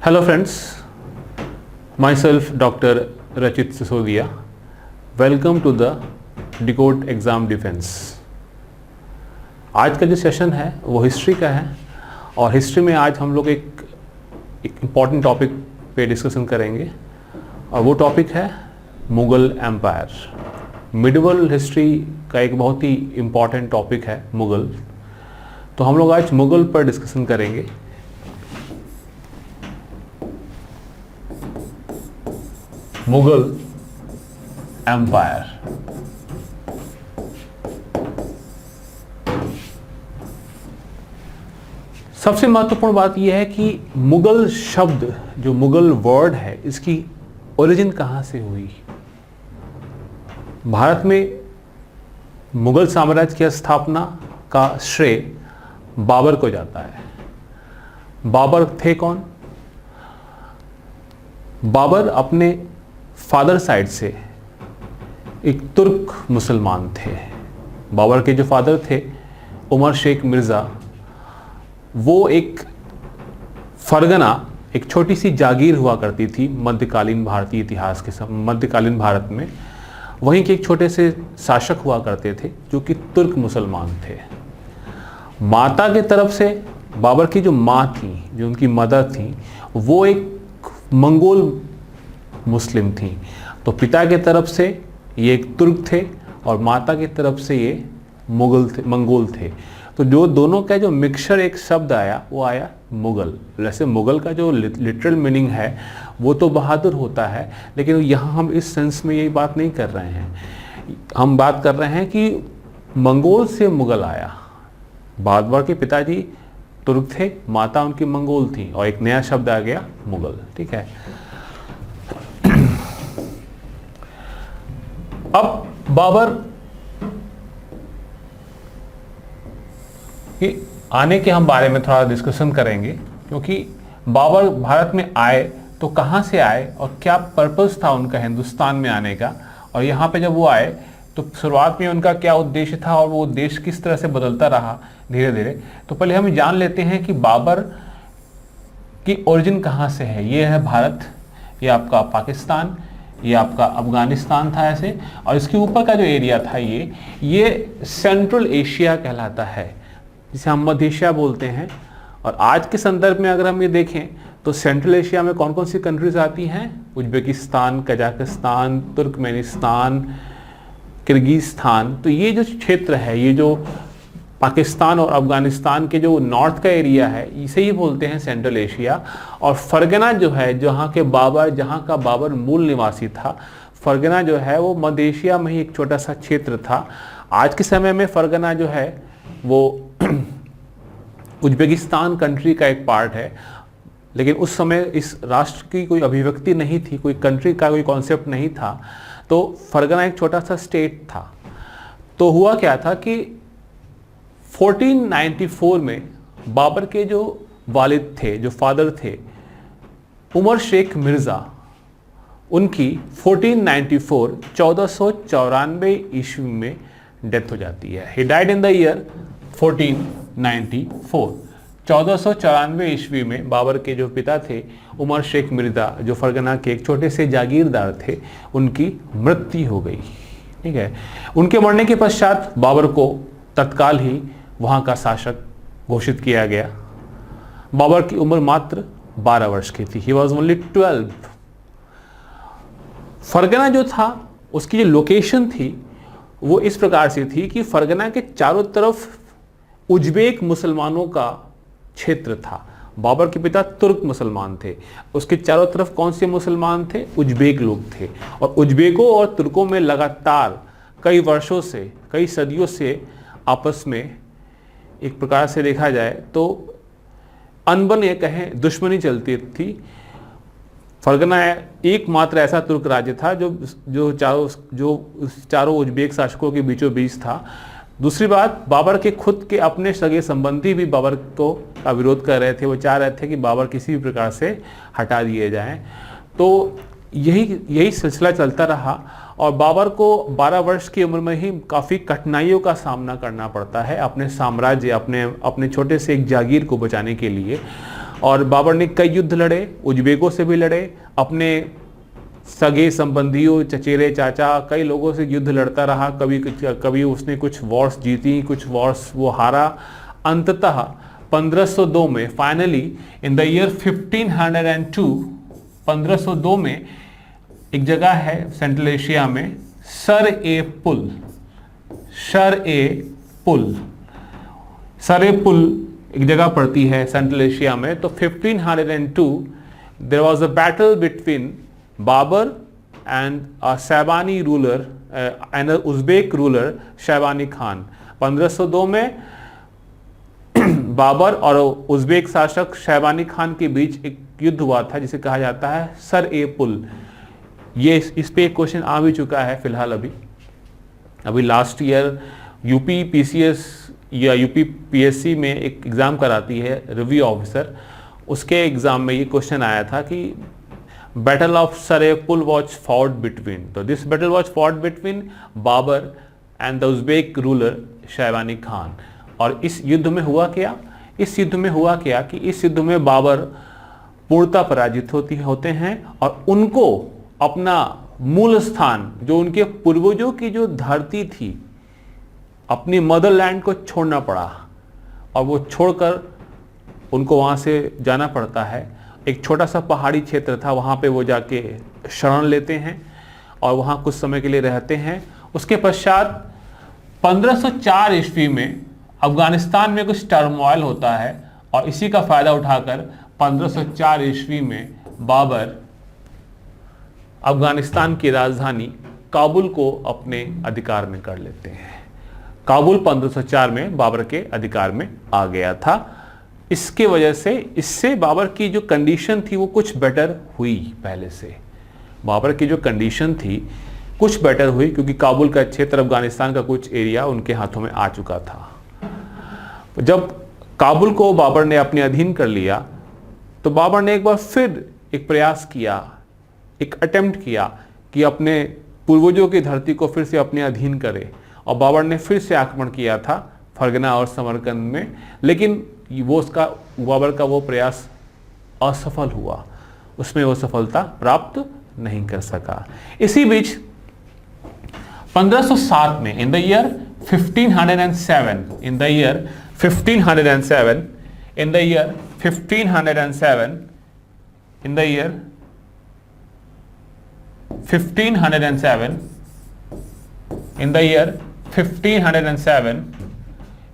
Hello friends, myself Dr. Rachit Sisodia. Welcome to the Decode Exam Defense. आज का जो session है वो हिस्ट्री का है और हिस्ट्री में आज हम लोग एक इम्पॉर्टेंट टॉपिक पे डिस्कशन करेंगे और वो टॉपिक है मुग़ल एम्पायर। मिडिवल हिस्ट्री का एक बहुत ही इम्पॉर्टेंट टॉपिक है मुग़ल, तो हम लोग आज मुग़ल पर डिस्कशन करेंगे। मुग़ल एम्पायर। सबसे महत्वपूर्ण बात यह है कि मुग़ल शब्द, जो मुग़ल वर्ड है, इसकी ओरिजिन कहाँ से हुई। भारत में मुग़ल साम्राज्य की स्थापना का श्रेय बाबर को जाता है। बाबर थे कौन? बाबर अपने फादर साइड से एक तुर्क मुसलमान थे। बाबर के जो फादर थे उमर शेख मिर्ज़ा, वो एक फरगना, एक छोटी सी जागीर हुआ करती थी मध्यकालीन भारतीय इतिहास के मध्यकालीन भारत में। वहीं के एक छोटे से शासक हुआ करते थे जो कि तुर्क मुसलमान थे। माता के तरफ से बाबर की जो माँ थी, जो उनकी मदर थी, वो एक मंगोल मुस्लिम थी। तो पिता के तरफ से ये एक तुर्क थे और माता की तरफ से ये मंगोल थे। तो जो दोनों का जो मिक्सचर एक शब्द आया वो आया मुग़ल। वैसे मुग़ल का जो लिटरल मीनिंग है वो तो बहादुर होता है, लेकिन यहाँ हम इस सेंस में यही बात नहीं कर रहे हैं। हम बात कर रहे हैं कि मंगोल से मुग़ल आया। बाबर के पिताजी तुर्क थे, माता उनकी मंगोल थी और एक नया शब्द आ गया मुग़ल। ठीक है। अब बाबर के आने के हम बारे में थोड़ा डिस्कशन करेंगे, क्योंकि बाबर भारत में आए तो कहाँ से आए और क्या पर्पस था उनका हिंदुस्तान में आने का, और यहाँ पे जब वो आए तो शुरुआत में उनका क्या उद्देश्य था और वो उद्देश्य किस तरह से बदलता रहा धीरे धीरे। तो पहले हम जान लेते हैं कि बाबर की ओरिजिन कहाँ से है। ये है भारत, ये आपका पाकिस्तान, ये आपका अफगानिस्तान था ऐसे, और इसके ऊपर का जो एरिया था ये सेंट्रल एशिया कहलाता है, जिसे हम मध्य एशिया बोलते हैं। और आज के संदर्भ में अगर हम ये देखें तो सेंट्रल एशिया में कौन कौन सी कंट्रीज आती हैं? Uzbekistan, Kazakhstan, Turkmenistan, Kyrgyzstan. तो ये जो क्षेत्र है, ये जो पाकिस्तान और अफगानिस्तान के जो नॉर्थ का एरिया है, इसे ही बोलते हैं सेंट्रल एशिया। और फरगना जो है, जहाँ का बाबर मूल निवासी था, फरगना जो है वो मध्य एशिया में ही एक छोटा सा क्षेत्र था। आज के समय में फरगना जो है वो उज्बेकिस्तान कंट्री का एक पार्ट है, लेकिन उस समय इस राष्ट्र की कोई अभिव्यक्ति नहीं थी, कोई कंट्री का कोई कॉन्सेप्ट नहीं था। तो फरगना एक छोटा सा स्टेट था। तो हुआ क्या था कि 1494 में बाबर के जो वालिद थे, जो फादर थे, उमर शेख मिर्ज़ा, उनकी 1494 ईस्वी में डेथ हो जाती है। He died in the year 1494। 1494 ईस्वी में बाबर के जो पिता थे उमर शेख मिर्ज़ा, जो फरगना के एक छोटे से जागीरदार थे, उनकी मृत्यु हो गई। ठीक है। उनके मरने के पश्चात बाबर को तत्काल ही वहाँ का शासक घोषित किया गया। बाबर की उम्र मात्र 12 वर्ष की थी। He was only 12। फरगना जो था, उसकी जो लोकेशन थी वो इस प्रकार से थी कि फरगना के चारों तरफ उज्बेक मुसलमानों का क्षेत्र था। बाबर के पिता तुर्क मुसलमान थे, उसके चारों तरफ कौन से मुसलमान थे? उज्बेक लोग थे। और उज्बेकों और तुर्कों में लगातार कई वर्षों से, कई सदियों से आपस में एक प्रकार से देखा जाए तो अनबन, ये कहें दुश्मनी चलती थी। फरगना एकमात्र ऐसा तुर्क राज्य था जो चारों उज्बेक शासकों के बीचों बीच था। दूसरी बात, बाबर के खुद के अपने सगे संबंधी भी बाबर का विरोध कर रहे थे। वो चाह रहे थे कि बाबर किसी भी प्रकार से हटा दिए जाएं। तो यही सिलसिला चलता रहा और बाबर को 12 वर्ष की उम्र में ही काफ़ी कठिनाइयों का सामना करना पड़ता है अपने साम्राज्य, अपने छोटे से एक जागीर को बचाने के लिए। और बाबर ने कई युद्ध लड़े, उज्बेकों से भी लड़े, अपने सगे संबंधियों, चचेरे चाचा, कई लोगों से युद्ध लड़ता रहा। कभी उसने कुछ वॉर्स जीती, कुछ वॉर्स वो हारा। अंततः 1502 में फाइनली इन द ईयर 1502, 1502 में एक जगह है सेंट्रल एशिया में, सर ए पुल एक जगह पड़ती है सेंट्रल एशिया में। तो 1502 there was a battle between Babur and a Shaybani ruler and Uzbek ruler Shaybani Khan. 1502 में बाबर और उज़्बेक शासक शैबानी खान के बीच एक युद्ध हुआ था जिसे कहा जाता है सर ए पुल। ये इस पे एक क्वेश्चन आ भी चुका है फिलहाल अभी लास्ट ईयर यूपी पीसीएस या यूपी पीएससी में एक एग्ज़ाम कराती है रिव्यू ऑफिसर, उसके एग्ज़ाम में ये क्वेश्चन आया था कि battle of Sar A Pul was fought between, तो this battle was fought between Babur and the Uzbek ruler Shaybani Khan. और इस युद्ध में हुआ क्या कि इस युद्ध में बाबर पूर्णतः पराजित होते हैं और उनको अपना मूल स्थान, जो उनके पूर्वजों की जो धरती थी, अपनी मदरलैंड को छोड़ना पड़ा और वो छोड़कर उनको वहाँ से जाना पड़ता है। एक छोटा सा पहाड़ी क्षेत्र था, वहाँ पे वो जाके शरण लेते हैं और वहाँ कुछ समय के लिए रहते हैं। उसके पश्चात 1504 ईस्वी में अफगानिस्तान में कुछ टर्मोइल होता है और इसी का फायदा उठाकर 1504 ईस्वी में बाबर अफगानिस्तान की राजधानी काबुल को अपने अधिकार में कर लेते हैं। काबुल 1504 में बाबर के अधिकार में आ गया था। इसके वजह से इससे बाबर की जो कंडीशन थी वो कुछ बेटर हुई। पहले से बाबर की जो कंडीशन थी कुछ बेटर हुई क्योंकि काबुल का क्षेत्र, अफगानिस्तान का कुछ एरिया उनके हाथों में आ चुका था। जब काबुल को बाबर ने अपने अधीन कर लिया तो बाबर ने एक बार फिर एक प्रयास किया, एक अटेम्प्ट किया कि अपने पूर्वजों की धरती को फिर से अपने अधीन करे और बाबर ने फिर से आक्रमण किया था फरगना और समरकंद में, लेकिन बाबर का वो प्रयास असफल हुआ, उसमें वो सफलता प्राप्त नहीं कर सका। इसी बीच 1507 में in the year 1507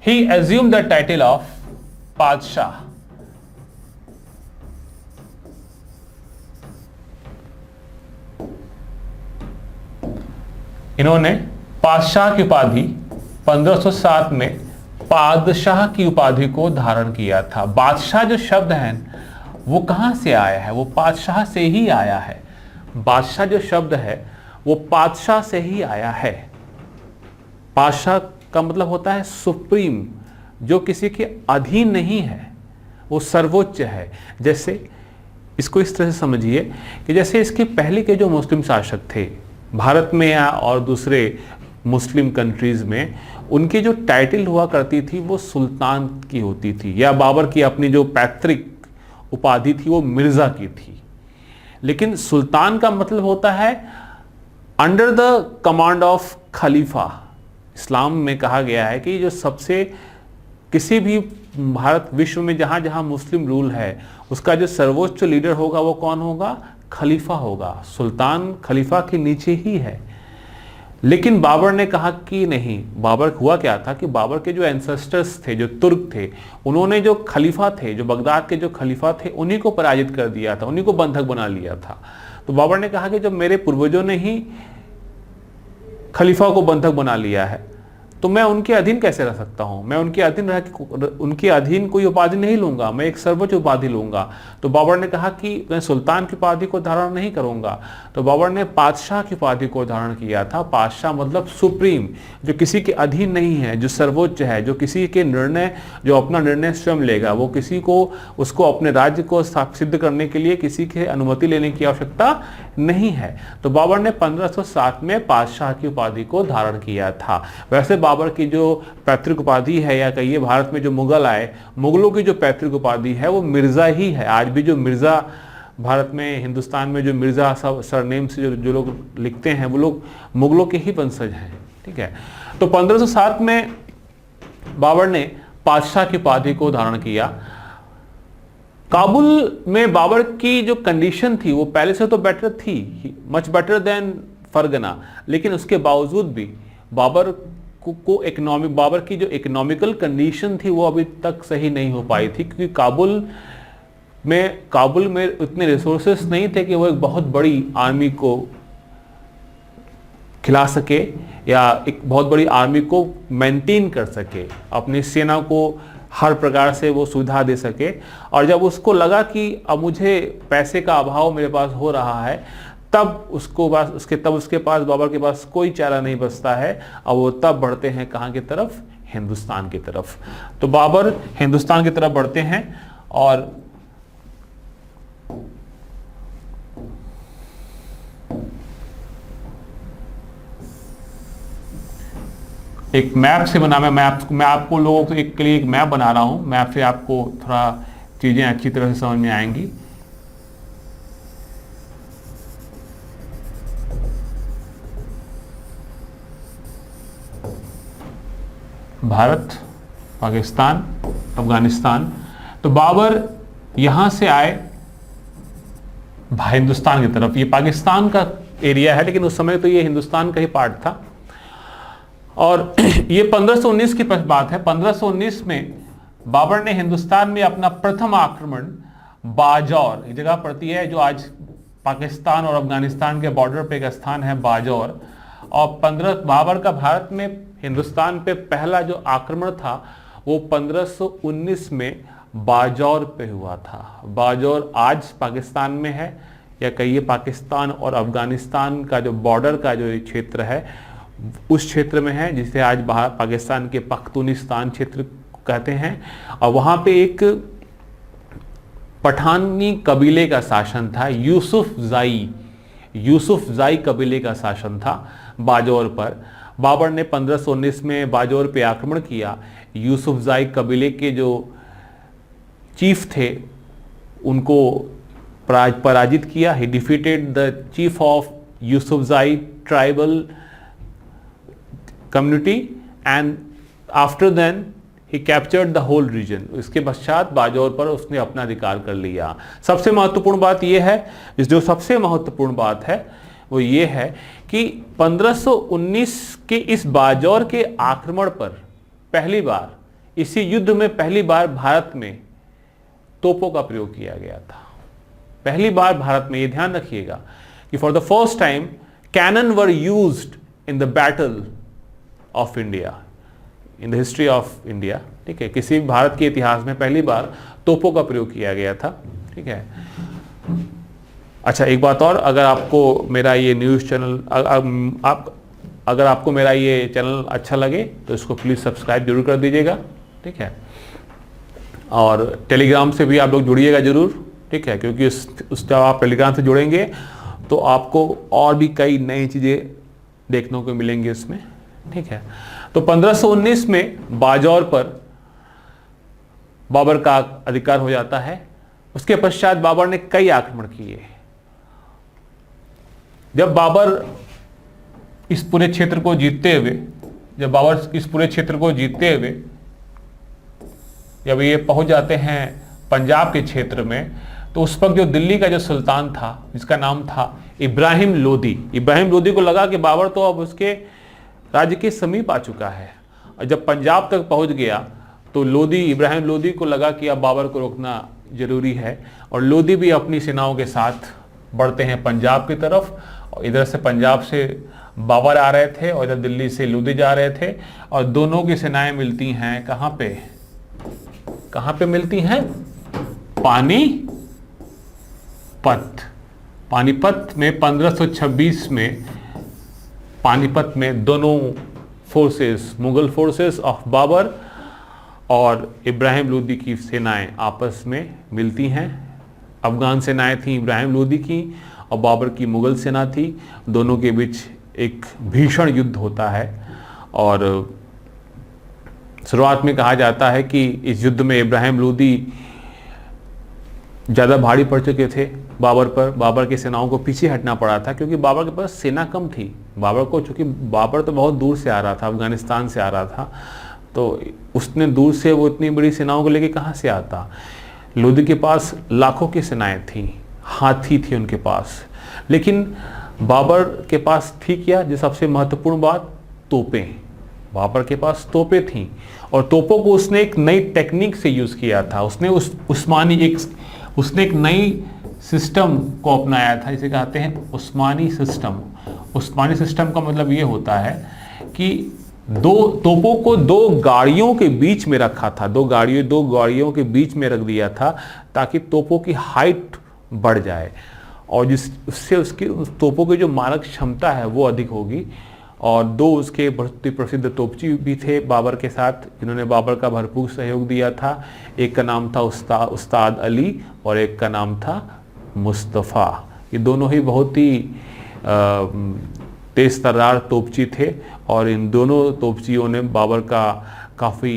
he assumed the title of Padshah. इन्होंने पादशाह की उपाधि 1507 में पादशाह की उपाधि को धारण किया था। बादशाह जो शब्द है वो कहां से आया है? वो पादशाह से ही आया है। बादशाह जो शब्द है वो पादशाह से ही आया है। पादशाह का मतलब होता है सुप्रीम, जो किसी के अधीन नहीं है, वो सर्वोच्च है। जैसे इसको इस तरह से समझिए कि जैसे इसके पहले के जो मुस्लिम शासक थे भारत में या और दूसरे मुस्लिम कंट्रीज में, उनकी जो टाइटल हुआ करती थी वो सुल्तान की होती थी, या बाबर की अपनी जो पैतृक उपाधि थी वो मिर्जा की थी। लेकिन सुल्तान का मतलब होता है अंडर द कमांड ऑफ खलीफा। इस्लाम में कहा गया है कि जो सबसे किसी भी भारत विश्व में जहाँ जहाँ मुस्लिम रूल है उसका जो सर्वोच्च लीडर होगा वो कौन होगा? खलीफा होगा। सुल्तान खलीफा के नीचे ही है। लेकिन बाबर ने कहा कि नहीं, बाबर हुआ क्या था कि बाबर के जो एंसेस्टर्स थे, जो तुर्क थे, उन्होंने जो खलीफा थे, जो बगदाद के जो खलीफा थे, उन्हीं को पराजित कर दिया था, उन्हीं को बंधक बना लिया था। तो बाबर ने कहा कि जब मेरे पूर्वजों ने ही खलीफा को बंधक बना लिया है तो मैं उनके अधीन कैसे रह सकता हूं? मैं उनके अधीन रह के उनके अधीन कोई उपाधि नहीं लूंगा, मैं एक सर्वोच्च उपाधि लूंगा। तो बाबर ने कहा कि मैं सुल्तान की उपाधि को धारण नहीं करूंगा। तो बाबर ने पादशाह की उपाधि को धारण किया था। पादशाह मतलब सुप्रीम, जो किसी के अधीन नहीं है, जो सर्वोच्च है, जो किसी के निर्णय, जो अपना निर्णय स्वयं लेगा, वो किसी को उसको अपने राज्य को सिद्ध करने के लिए किसी की अनुमति लेने की आवश्यकता नहीं है। तो बाबर ने 1507 में पादशाह की उपाधि को धारण किया था। वैसे बाबर की जो पैतृक उपाधि है, या कहिए भारत में जो मुगल आए, मुगलों की जो पैतृक उपाधि है वो मिर्ज़ा ही है। आज भी जो मिर्ज़ा भारत में, हिंदुस्तान में जो मिर्ज़ा सब सरनेम से जो लोग लिखते हैं वो लोग मुगलों के ही वंशज हैं। ठीक है, तो 1507 में बाबर ने पातशाह की उपाधि को धारण किया। काबुल में बाबर की जो कंडीशन थी वो पहले से तो बेटर थी, मच बेटर देन फरगना, लेकिन उसके बावजूद भी बाबर बाबर की जो इकोनॉमिकल कंडीशन थी वो अभी तक सही नहीं हो पाई थी, क्योंकि काबुल में उतने रिसोर्सेस नहीं थे कि वो एक बहुत बड़ी आर्मी को खिला सके या एक बहुत बड़ी आर्मी को मेंटेन कर सके, अपनी सेना को हर प्रकार से वो सुविधा दे सके। और जब उसको लगा कि अब मुझे पैसे का अभाव मेरे पास हो रहा है, तब उसके पास बाबर के पास कोई चारा नहीं बचता है, और वो तब बढ़ते हैं कहाँ की तरफ? हिंदुस्तान की तरफ। तो बाबर हिंदुस्तान की तरफ बढ़ते हैं और एक मैप से बना, मैं आपको लोगों के लिए एक मैप बना रहा हूं। मैप से आपको थोड़ा चीजें अच्छी तरह से समझ में आएंगी। भारत, पाकिस्तान, अफगानिस्तान। तो बाबर यहां से आए हिंदुस्तान की तरफ। ये पाकिस्तान का एरिया है, लेकिन उस समय तो ये हिंदुस्तान का ही पार्ट था। और ये 1519 की बात है। 1519 में बाबर ने हिंदुस्तान में अपना प्रथम आक्रमण बाजौर, एक जगह पड़ती है जो आज पाकिस्तान और अफगानिस्तान के बॉर्डर पे एक स्थान है, बाजौर। और बाबर का भारत में हिंदुस्तान पे पहला जो आक्रमण था वो 1519 में बाजौर पे हुआ था। बाजौर आज पाकिस्तान में है, या कहिए पाकिस्तान और अफगानिस्तान का जो बॉर्डर का जो क्षेत्र है उस क्षेत्र में है, जिसे आज पाकिस्तान के पख्तूनिस्तान क्षेत्र कहते हैं। और वहां पे एक पठानी कबीले का शासन था, यूसुफजाई कबीले का शासन था बाजौर पर। बाबर ने 1519 में बाजौर पे आक्रमण किया। यूसुफजाई कबीले के जो चीफ थे उनको पराजित किया। ही defeated the chief of Yousafzai tribal community and after then he captured the whole region। इसके पश्चात बाजौर पर उसने अपना अधिकार कर लिया। सबसे महत्वपूर्ण बात यह है, जो सबसे महत्वपूर्ण बात है वो ये है कि 1519 के इस बाजौर के आक्रमण पर पहली बार, इसी युद्ध में पहली बार भारत में तोपों का प्रयोग किया गया था। पहली बार भारत में, ये ध्यान रखिएगा कि for the first time cannon were used in the battle of India, in the history of India. ठीक है, किसी भारत के इतिहास में पहली बार तोपों का प्रयोग किया गया था। ठीक है। अच्छा, एक बात और, अगर आपको मेरा ये न्यूज़ चैनल अगर आपको मेरा ये चैनल अच्छा लगे तो इसको प्लीज़ सब्सक्राइब जरूर कर दीजिएगा। ठीक है, और टेलीग्राम से भी आप लोग जुड़िएगा जरूर। ठीक है, क्योंकि जब आप टेलीग्राम से जुड़ेंगे तो आपको और भी कई नई चीज़ें देखने को मिलेंगी इसमें। ठीक है, तो 1519 में बाजौर पर बाबर का अधिकार हो जाता है। उसके पश्चात बाबर ने कई आक्रमण किए। जब बाबर इस पूरे क्षेत्र को जीतते हुए जब ये पहुंच जाते हैं पंजाब के क्षेत्र में, तो उस वक्त जो दिल्ली का जो सुल्तान था, जिसका नाम था इब्राहिम लोदी को लगा कि बाबर तो अब उसके राज्य के समीप आ चुका है। और जब पंजाब तक पहुंच गया तो इब्राहिम लोदी को लगा कि अब बाबर को रोकना जरूरी है, और लोदी भी अपनी सेनाओं के साथ बढ़ते हैं पंजाब की तरफ। और इधर से पंजाब से बाबर आ रहे थे और इधर दिल्ली से लोदी जा रहे थे, और दोनों की सेनाएं मिलती हैं कहाँ पे मिलती हैं? पानीपत में 1526 में पानीपत में दोनों forces, Mughal forces of Babur और इब्राहिम लोदी की सेनाएं आपस में मिलती हैं। अफगान सेनाएं थी इब्राहिम लोदी की और बाबर की मुगल सेना थी। दोनों के बीच एक भीषण युद्ध होता है और शुरुआत में कहा जाता है कि इस युद्ध में इब्राहिम लोदी ज़्यादा भारी पड़ चुके थे बाबर पर। बाबर की सेनाओं को पीछे हटना पड़ा था क्योंकि बाबर के पास सेना कम थी। बाबर को, चूँकि बाबर तो बहुत दूर से आ रहा था, अफगानिस्तान से आ रहा था, तो उसने दूर से वो इतनी बड़ी सेनाओं को लेके कहाँ से आता। लोदी के पास लाखों की सेनाएं थीं, हाथी थे उनके पास, लेकिन बाबर के पास थी क्या, जो सबसे महत्वपूर्ण बात, तोपें। बाबर के पास तोपें थीं और तोपों को उसने एक नई टेक्निक से यूज़ किया था। उसने एक नई सिस्टम को अपनाया था, जिसे कहते हैं उस्मानी सिस्टम। उस्मानी सिस्टम का मतलब ये होता है कि दो तोपों को दो गाड़ियों के बीच में रखा था, दो गाड़ियों के बीच में रख दिया था ताकि तोपों की हाइट बढ़ जाए और उससे उसकी उस तोपों की जो मारक क्षमता है वो अधिक होगी। और दो उसके बहुत ही प्रसिद्ध तोपची भी थे बाबर के साथ, जिन्होंने बाबर का भरपूर सहयोग दिया था। एक का नाम था उस्ताद अली और एक का नाम था मुस्तफ़ा। ये दोनों ही बहुत ही तेज तर्रार तोपची थे और इन दोनों तोपचियों ने बाबर का काफ़ी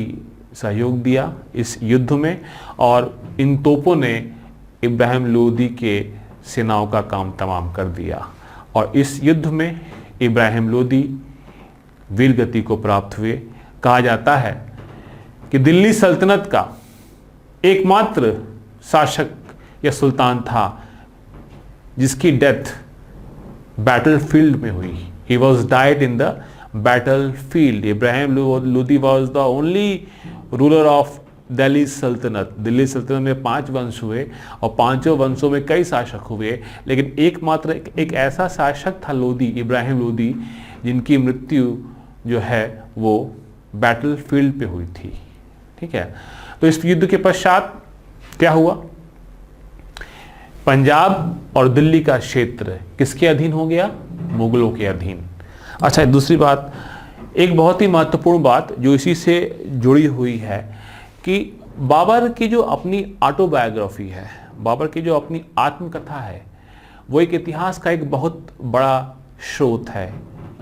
सहयोग दिया इस युद्ध में और इन तोपों ने इब्राहिम लोदी के सेनाओं का काम तमाम कर दिया। और इस युद्ध में इब्राहिम लोदी वीरगति को प्राप्त हुए। कहा जाता है कि दिल्ली सल्तनत का एकमात्र शासक या सुल्तान था जिसकी डेथ बैटलफील्ड में हुई। He was died in the battlefield. Ibrahim Lodi was the only ruler of Delhi सल्तनत। दिल्ली सल्तनत में 5 वंश हुए और 5 वंशों में कई शासक हुए, लेकिन एकमात्र एक ऐसा शासक था लोदी, इब्राहिम लोदी, जिनकी मृत्यु जो है वो बैटलफील्ड पे हुई थी। ठीक है, तो इस युद्ध के पश्चात क्या हुआ, पंजाब और दिल्ली का क्षेत्र किसके अधीन हो गया, मुगलों के अधीन। अच्छा, दूसरी बात, एक बहुत ही महत्वपूर्ण बात जो इसी से जुड़ी हुई है कि बाबर की जो अपनी ऑटोबायोग्राफी है, बाबर की जो अपनी आत्मकथा है, वो एक इतिहास का एक बहुत बड़ा स्रोत है,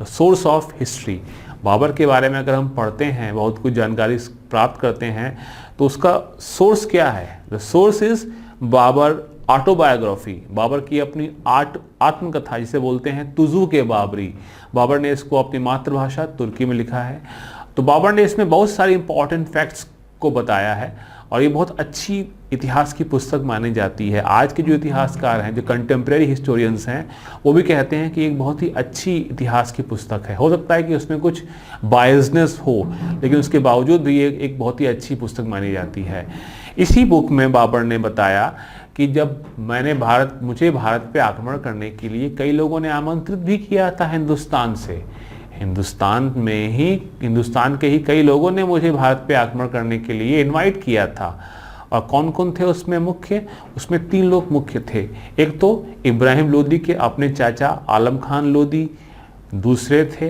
सोर्स ऑफ हिस्ट्री। बाबर के बारे में अगर हम पढ़ते हैं, बहुत कुछ जानकारी प्राप्त करते हैं, तो उसका सोर्स क्या है, the source is Babur autobiography, Babur की अपनी आत्मकथा, जिसे बोलते हैं तुजू के बाबरी। बाबर ने इसको अपनी मातृभाषा तुर्की में लिखा है। तो बाबर ने इसमें बहुत सारी इंपॉर्टेंट फैक्ट्स को बताया है और ये बहुत अच्छी इतिहास की पुस्तक मानी जाती है। आज के जो इतिहासकार हैं, जो कंटेम्प्रेरी हिस्टोरियंस हैं, वो भी कहते हैं कि एक बहुत ही अच्छी इतिहास की पुस्तक है। हो सकता है कि उसमें कुछ बायसनेस हो, लेकिन उसके बावजूद भी ये एक बहुत ही अच्छी पुस्तक मानी जाती है। इसी बुक में बाबर ने बताया कि जब मुझे भारत पे आक्रमण करने के लिए कई लोगों ने आमंत्रित भी किया था हिंदुस्तान से। हिंदुस्तान के ही कई लोगों ने मुझे भारत पे आक्रमण करने के लिए इनवाइट किया था। और कौन कौन थे उसमें 3 लोग मुख्य थे। एक तो इब्राहिम लोदी के अपने चाचा आलम खान लोदी, दूसरे थे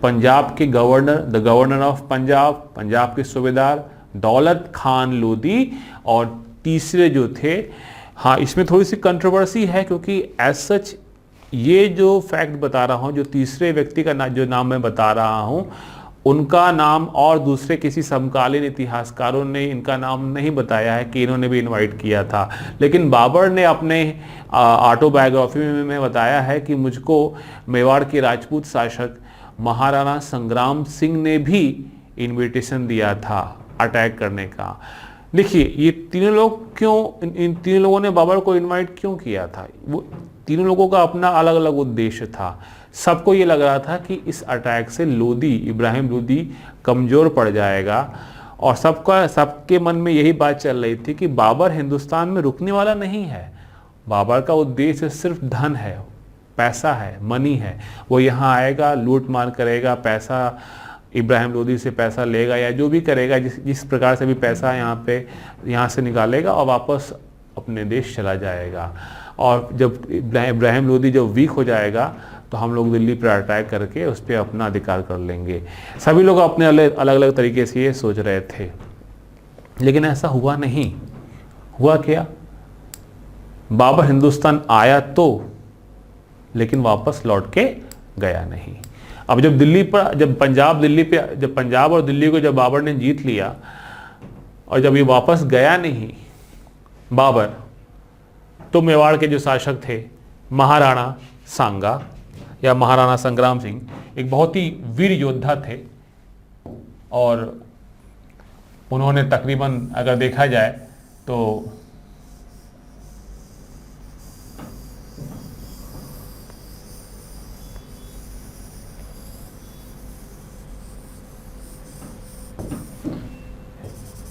पंजाब के governor, the governor of Punjab के सूबेदार दौलत खान लोदी, और तीसरे जो थे, हाँ इसमें थोड़ी सी कंट्रोवर्सी है क्योंकि एज सच ये जो फैक्ट बता रहा हूँ, जो तीसरे व्यक्ति का जो नाम मैं बता रहा हूँ, उनका नाम और दूसरे किसी समकालीन इतिहासकारों ने इनका नाम नहीं बताया है कि इन्होंने भी इनवाइट किया था। लेकिन बाबर ने अपने ऑटोबायोग्राफी में बताया है कि मुझको मेवाड़ के राजपूत शासक महाराणा संग्राम सिंह ने भी इनविटेशन दिया था अटैक करने का। देखिए, ये तीनों लोग इन तीनों लोगों ने बाबर को इनवाइट क्यों किया था, वो तीनों लोगों का अपना अलग अलग उद्देश्य था। सबको ये लग रहा था कि इस अटैक से इब्राहिम लोदी कमज़ोर पड़ जाएगा और सबके मन में यही बात चल रही थी कि बाबर हिंदुस्तान में रुकने वाला नहीं है। बाबर का उद्देश्य सिर्फ धन है, पैसा है, मनी है। वो यहाँ आएगा, लूट मार करेगा, पैसा इब्राहिम लोदी से पैसा लेगा या जो भी करेगा, जिस प्रकार से भी पैसा यहाँ से निकालेगा और वापस अपने देश चला जाएगा। और जब इब्राहिम लोदी जब वीक हो जाएगा तो हम लोग दिल्ली पर अटैक करके उस पर अपना अधिकार कर लेंगे। सभी लोग अपने अलग अलग तरीके से ये सोच रहे थे, लेकिन ऐसा हुआ नहीं। हुआ क्या, बाबर हिंदुस्तान आया तो, लेकिन वापस लौट के गया नहीं। अब जब पंजाब और दिल्ली को जब बाबर ने जीत लिया और जब ये वापस गया नहीं बाबर, तो मेवाड़ के जो शासक थे महाराणा सांगा या महाराणा संग्राम सिंह, एक बहुत ही वीर योद्धा थे और उन्होंने तकरीबन अगर देखा जाए तो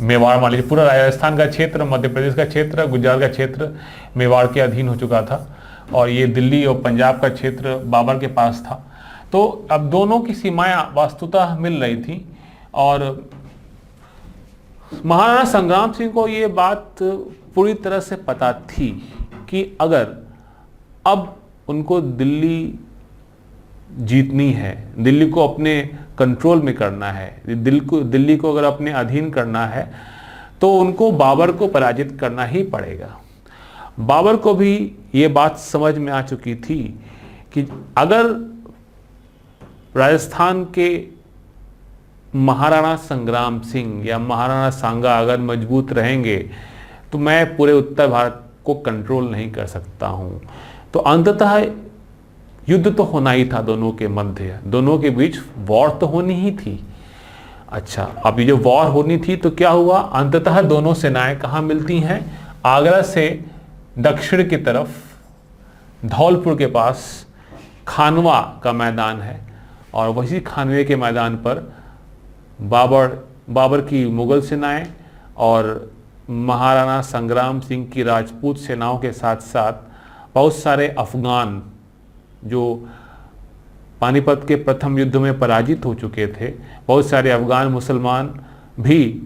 मेवाड़ मान लीजिए पूरा राजस्थान का क्षेत्र, मध्य प्रदेश का क्षेत्र, गुजरात का क्षेत्र मेवाड़ के अधीन हो चुका था और ये दिल्ली और पंजाब का क्षेत्र बाबर के पास था। तो अब दोनों की सीमाएं वास्तुतः मिल रही थी और महाराणा संग्राम सिंह को ये बात पूरी तरह से पता थी कि अगर अब उनको दिल्ली जीतनी है, दिल्ली को अपने कंट्रोल में करना है, दिल्ली को अगर अपने अधीन करना है, तो उनको बाबर को पराजित करना ही पड़ेगा। बाबर को भी ये बात समझ में आ चुकी थी कि अगर राजस्थान के महाराणा संग्राम सिंह या महाराणा सांगा अगर मजबूत रहेंगे तो मैं पूरे उत्तर भारत को कंट्रोल नहीं कर सकता हूँ। तो अंततः युद्ध तो होना ही था दोनों के मध्य, दोनों के बीच वॉर तो होनी ही थी। अच्छा, अब ये जो वॉर होनी थी तो क्या हुआ, अंततः दोनों सेनाएं कहाँ मिलती हैं? आगरा से दक्षिण की तरफ धौलपुर के पास खानवा का मैदान है और वही खानवे के मैदान पर बाबर की मुगल सेनाएं और महाराणा संग्राम सिंह की राजपूत सेनाओं के साथ साथ बहुत सारे अफगान जो पानीपत के प्रथम युद्ध में पराजित हो चुके थे, बहुत सारे अफगान मुसलमान भी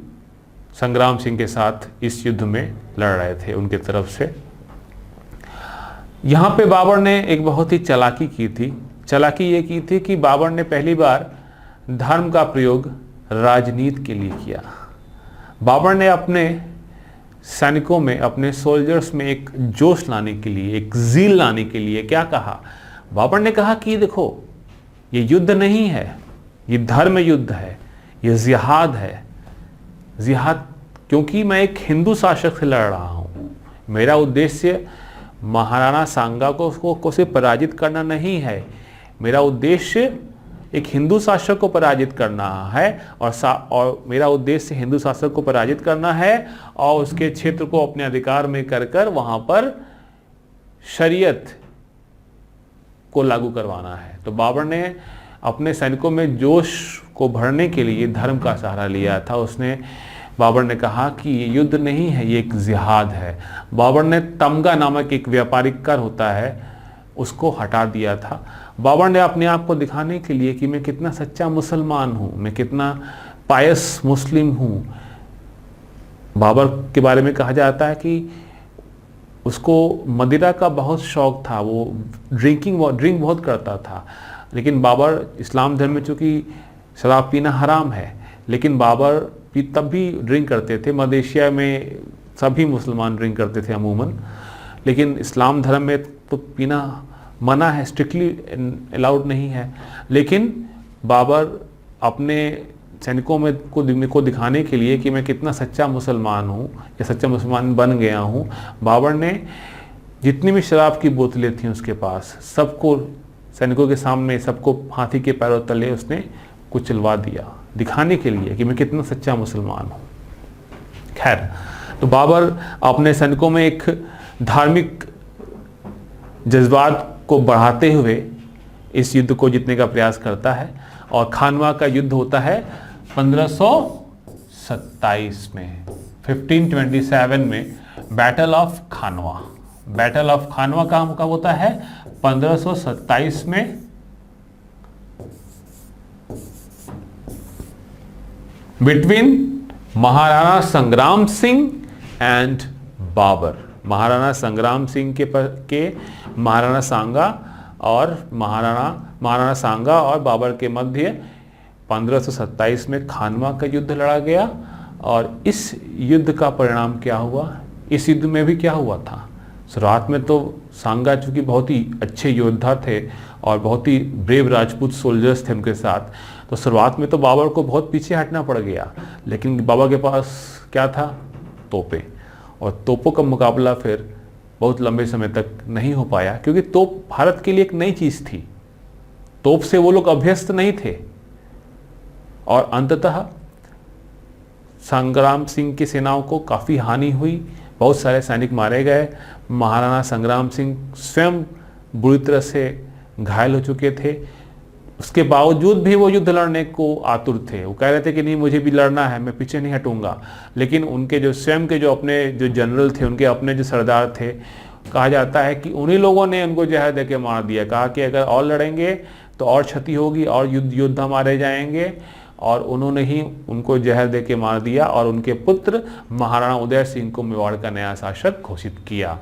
संग्राम सिंह के साथ इस युद्ध में लड़ रहे थे उनके तरफ से। यहाँ पे बाबर ने एक बहुत ही चालाकी की थी। चालाकी ये की थी कि बाबर ने पहली बार धर्म का प्रयोग राजनीति के लिए किया। बाबर ने अपने सैनिकों में, अपने सोल्जर्स में एक जोश लाने के लिए, एक ज़ील लाने के लिए क्या कहा? बाबर ने कहा कि देखो, ये युद्ध नहीं है, ये धर्म युद्ध है, ये जिहाद है। जिहाद क्योंकि मैं एक हिंदू शासक से लड़ रहा हूँ। मेरा उद्देश्य महाराणा सांगा को सिर्फ पराजित करना नहीं है, मेरा उद्देश्य एक हिंदू शासक को पराजित करना है और मेरा उद्देश्य हिंदू शासक को पराजित करना है और उसके क्षेत्र को अपने अधिकार में कर वहाँ पर शरीयत को लागू करवाना है। तो बाबर ने अपने सैनिकों में जोश को भरने के लिए धर्म का सहारा लिया था। बाबर ने कहा कि ये युद्ध नहीं है, ये एक जिहाद है। बाबर ने तमगा नामक एक व्यापारिक कर होता है उसको हटा दिया था। बाबर ने अपने आप को दिखाने के लिए कि मैं कितना सच्चा मुसलमान हूँ, मैं कितना पायस मुस्लिम हूँ। बाबर के बारे में कहा जाता है कि उसको मदिरा का बहुत शौक था, वो ड्रिंक बहुत करता था। लेकिन बाबर, इस्लाम धर्म में चूँकि शराब पीना हराम है, लेकिन बाबर तब भी ड्रिंक करते थे। मध्य एशिया में सभी मुसलमान ड्रिंक करते थे अमूमन, लेकिन इस्लाम धर्म में तो पीना मना है, स्ट्रिक्टली अलाउड नहीं है। लेकिन बाबर अपने सैनिकों में को दिखाने के लिए कि मैं कितना सच्चा मुसलमान हूँ या सच्चा मुसलमान बन गया हूँ, बाबर ने जितनी भी शराब की बोतलें थीं उसके पास, सबको सैनिकों के सामने, सबको हाथी के पैरों तले उसने कुचलवा दिया, दिखाने के लिए कि मैं कितना सच्चा मुसलमान हूँ। खैर, तो बाबर अपने सैनिकों में एक धार्मिक जज्बात को बढ़ाते हुए इस युद्ध को जीतने का प्रयास करता है और खानवा का युद्ध होता है 1527 में, 1527 में battle of Khanwa. Battle of Khanwa कब होता है? 1527 में बिटवीन महाराणा संग्राम सिंह एंड बाबर। महाराणा संग्राम सिंह के महाराणा सांगा और बाबर के मध्य 1527 में खानवा का युद्ध लड़ा गया। और इस युद्ध का परिणाम क्या हुआ? इस युद्ध में भी क्या हुआ था? शुरुआत में तो सांगा चूँकि बहुत ही अच्छे योद्धा थे और बहुत ही ब्रेव राजपूत सोल्जर्स थे उनके साथ, तो शुरुआत में तो बाबर को बहुत पीछे हटना पड़ गया। लेकिन बाबा के पास क्या था? तोपें। और तोपों का मुकाबला फिर बहुत लंबे समय तक नहीं हो पाया, क्योंकि तोप भारत के लिए एक नई चीज़ थी। तोप से वो लोग अभ्यस्त नहीं थे। और अंततः संग्राम सिंह की सेनाओं को काफ़ी हानि हुई, बहुत सारे सैनिक मारे गए। महाराणा संग्राम सिंह स्वयं बुरी तरह से घायल हो चुके थे। उसके बावजूद भी वो युद्ध लड़ने को आतुर थे। वो कह रहे थे कि नहीं, मुझे भी लड़ना है, मैं पीछे नहीं हटूंगा। लेकिन उनके जो स्वयं के जो अपने जो जनरल थे, उनके अपने जो सरदार थे, कहा जाता है कि उन्हीं लोगों ने उनको जहर दे के मार दिया। कहा कि अगर और लड़ेंगे तो और क्षति होगी और योद्धा मारे जाएंगे। और उन्होंने ही उनको जहर दे के मार दिया और उनके पुत्र महाराणा उदय सिंह को मेवाड़ का नया शासक घोषित किया।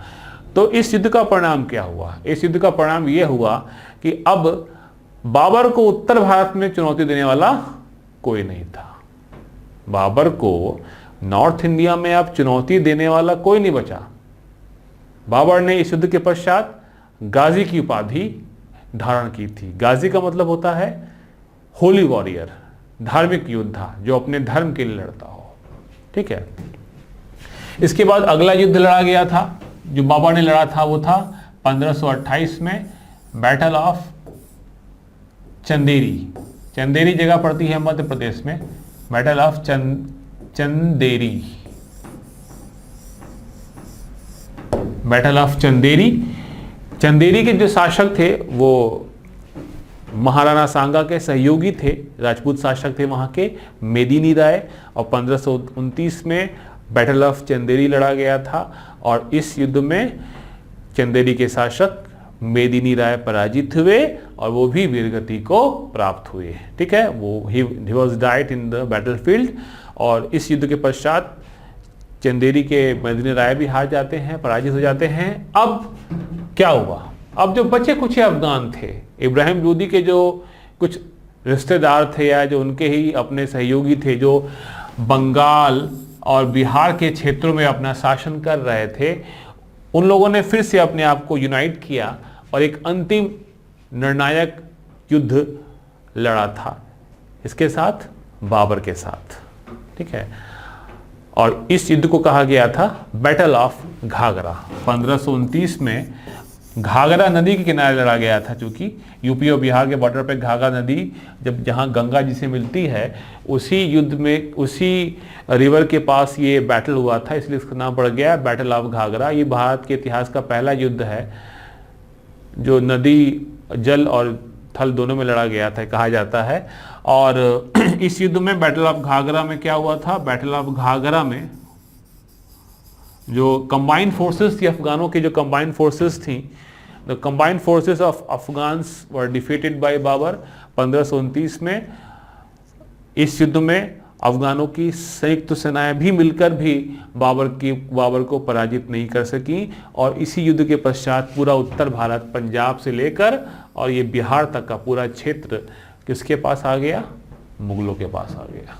तो इस युद्ध का परिणाम क्या हुआ? इस युद्ध का परिणाम ये हुआ कि अब बाबर को उत्तर भारत में चुनौती देने वाला कोई नहीं था। बाबर को नॉर्थ इंडिया में अब चुनौती देने वाला कोई नहीं बचा। बाबर ने इस युद्ध के पश्चात गाजी की उपाधि धारण की थी। गाजी का मतलब होता है होली वॉरियर, धार्मिक योद्धा जो अपने धर्म के लिए लड़ता हो। ठीक है। इसके बाद अगला युद्ध लड़ा गया था, जो बाबर ने लड़ा था, वो था 1528 में बैटल ऑफ चंदेरी। चंदेरी जगह पड़ती है मध्य प्रदेश में। Battle of Chanderi, battle of Chanderi. Chanderi के जो शासक थे वो महाराणा सांगा के सहयोगी थे, राजपूत शासक थे वहाँ के, मेदिनी राय। और 1529 में बैटल ऑफ चंदेरी लड़ा गया था और इस युद्ध में चंदेरी के शासक मेदिनी राय पराजित हुए और वो भी वीरगति को प्राप्त हुए। ठीक है, वो he was died in the battlefield. और इस युद्ध के पश्चात चंदेरी के मेदिनी राय भी हार जाते हैं, पराजित हो जाते हैं। अब क्या हुआ? अब जो बचे कुछ अफगान थे, इब्राहिम लोदी के जो कुछ रिश्तेदार थे या जो उनके ही अपने सहयोगी थे, जो बंगाल और बिहार के क्षेत्रों में अपना शासन कर रहे थे, उन लोगों ने फिर से अपने आप को यूनाइट किया और एक अंतिम निर्णायक युद्ध लड़ा था, इसके साथ, बाबर के साथ। ठीक है। और इस युद्ध को कहा गया था बैटल ऑफ घाघरा। 1529 में घाघरा नदी के किनारे लड़ा गया था, क्योंकि यूपी और बिहार के बॉर्डर पे घाघरा नदी जब जहाँ गंगा जी से मिलती है, उसी युद्ध में उसी रिवर के पास ये बैटल हुआ था, इसलिए इसका नाम पड़ गया बैटल ऑफ घाघरा। ये भारत के इतिहास का पहला युद्ध है जो नदी, जल और थल दोनों में लड़ा गया था, कहा जाता है। और इस युद्ध में बैटल ऑफ घाघरा में क्या हुआ था? बैटल ऑफ घाघरा में जो कंबाइंड फोर्सेस थी, अफगानों की जो कंबाइंड फोर्सेस थी, the combined forces of Afghans were defeated by Babur 1529 में। इस युद्ध में अफगानों की संयुक्त सेनाएं भी मिलकर भी बाबर को पराजित नहीं कर सकी। और इसी युद्ध के पश्चात पूरा उत्तर भारत, पंजाब से लेकर और ये बिहार तक का पूरा क्षेत्र किसके पास आ गया? मुगलों के पास आ गया।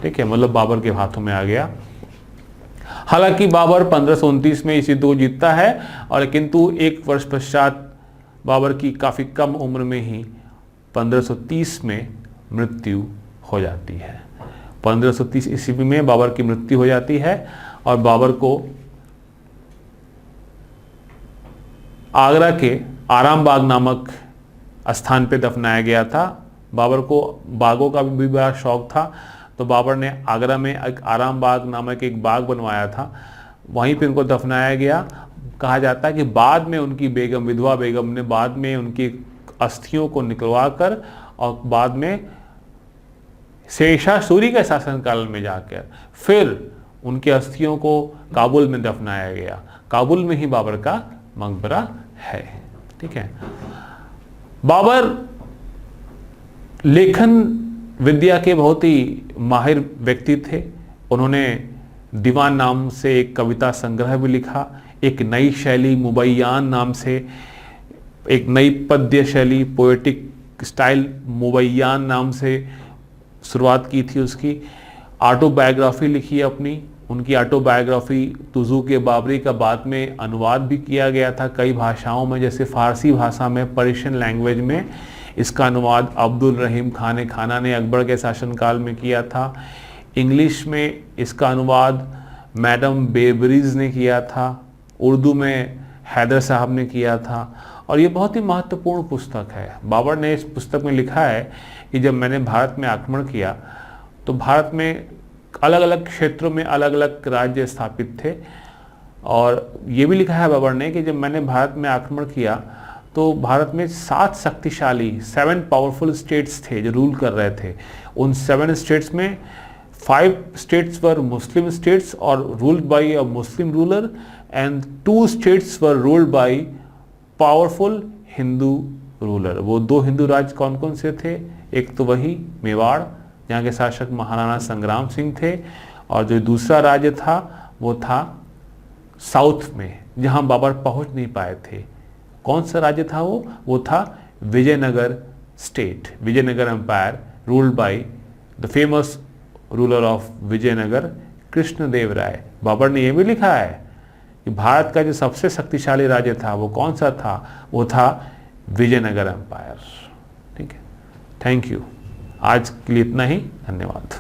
ठीक है, मतलब बाबर के हाथों में आ गया। हालांकि बाबर 1529 में इस युद्ध को जीतता है, और किंतु एक वर्ष पश्चात बाबर की काफ़ी कम उम्र में ही 1530 में मृत्यु हो जाती है। 1530 ईस्वी में बाबर की मृत्यु हो जाती है और बाबर को आगरा के आरामबाग नामक स्थान पे दफनाया गया था। बाबर को बागों का भी बड़ा शौक था, तो बाबर ने आगरा में एक आरामबाग नामक एक बाग बनवाया था, वहीं पे उनको दफनाया गया। कहा जाता है कि बाद में उनकी बेगम, विधवा बेगम ने बाद में उनकी अस्थियों को निकलवा कर और बाद में शेरशाह सूरी के शासनकाल में जाकर फिर उनके अस्थियों को काबुल में दफनाया गया। काबुल में ही बाबर का मकबरा है। ठीक है। बाबर लेखन विद्या के बहुत ही माहिर व्यक्ति थे। उन्होंने दीवान नाम से एक कविता संग्रह भी लिखा, एक नई शैली मुबैयान नाम से एक नई पद्य शैली, पोएटिक स्टाइल मुबैयान नाम से शुरुआत की थी उसकी। ऑटोबायोग्राफी लिखी अपनी, उनकी ऑटोबायोग्राफी तुज़ूक बाबरी का बाद में अनुवाद भी किया गया था कई भाषाओं में, जैसे फ़ारसी भाषा में, पर्शियन लैंग्वेज में इसका अनुवाद अब्दुल रहीम खान खाना ने अकबर के शासनकाल में किया था। इंग्लिश में इसका अनुवाद मैडम बेबरीज ने किया था, उर्दू में हैदर साहब ने किया था। और ये बहुत ही महत्वपूर्ण पुस्तक है। बाबर ने इस पुस्तक में लिखा है कि जब मैंने भारत में आक्रमण किया तो भारत में अलग अलग क्षेत्रों में अलग अलग राज्य स्थापित थे, और ये भी लिखा है बाबर ने कि जब मैंने भारत में आक्रमण किया तो भारत में 7 शक्तिशाली 7 पावरफुल स्टेट्स थे जो रूल कर रहे थे। उन 7 स्टेट्स में 5 स्टेट्स वर मुस्लिम स्टेट्स और ruled by a Muslim ruler, and 2 states were ruled by powerful Hindu ruler. वो 2 हिंदू राज्य कौन कौन से थे? एक तो वही मेवाड़ जहाँ के शासक महाराणा संग्राम सिंह थे, और जो दूसरा राज्य था वो था साउथ में जहाँ बाबर पहुँच नहीं पाए थे। कौन सा राज्य था वो था Vijayanagara state, Vijayanagara empire ruled by the famous ruler of Vijayanagara Krishnadeva Raya. Babur ने यह भी लिखा है कि भारत का जो सबसे शक्तिशाली राज्य था वो कौन सा था? वो था विजयनगर एम्पायर। ठीक है, थैंक यू। आज के लिए इतना ही, धन्यवाद।